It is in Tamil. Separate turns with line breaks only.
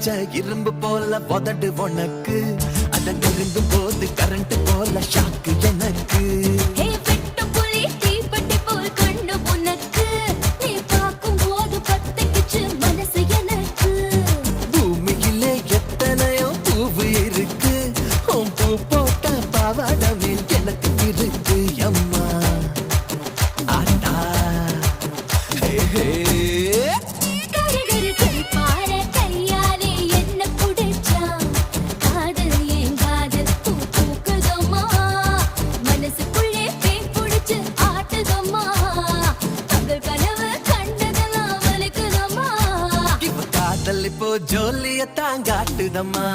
வச்ச இரும்பு போல உதடு உனக்கு அத நெருங்கும் போது கரண்ட் போல ஷாக்கு எனக்கு பூமியிலே எத்தனையோ பூவு இருக்கு உன் பூ போட்ட பாவாடமே எனக்கு இருக்கு அம்மா ஆட்டா ஹே ஹே இப்போ ஜோலிய தாங்காட்டுதம்மா